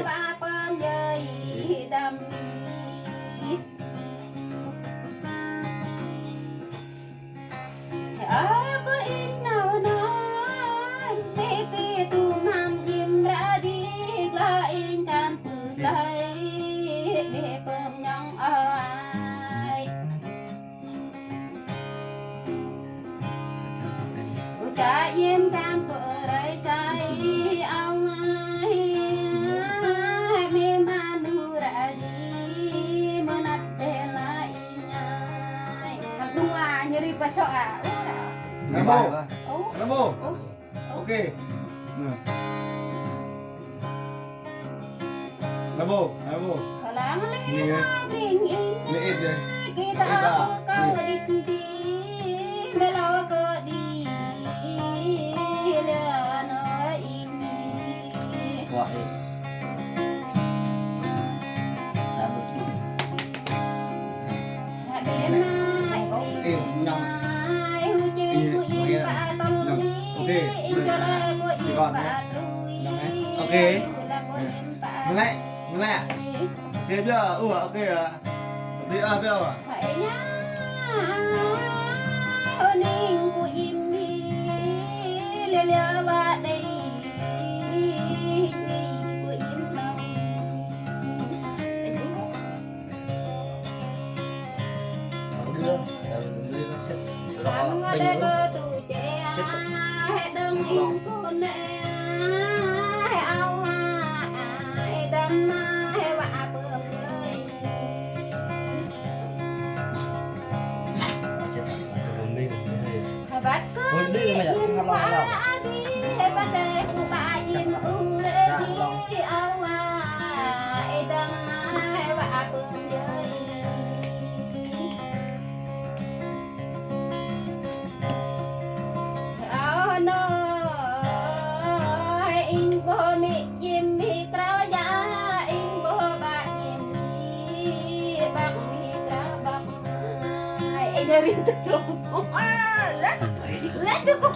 ba con dơi đầm có ít nào nói thế kia tu ham chim ra đi lại can từ lại để bơm nhong ai cha yên can vợ rơi say ông ai mê man nu ra đi menat tela inyai dua nyeri pasok Namo. Namo. Okay. Namo. Namo. Kalangan lagi bring in Liit deh. kita aku kau di melawa ke di lana ini Wah, Okay. Mulai. Mulai. Thế chưa? Ok à? Thế à bây giờ? phải nhá ôn in của im lê lê ba đây của im lòng làm ngã bơ tu trẻ đừng in con nè ao đâm vạ bơm ơi bắt cứ yên quá đã đi bắt đề của bà yên ưu lê đi ao đâm vạ bơm ơi ao nó in bơ mẹ im mi trao giá in bơ bà im mi bạc mi trao bạc ai dari itu tuh lah itu kok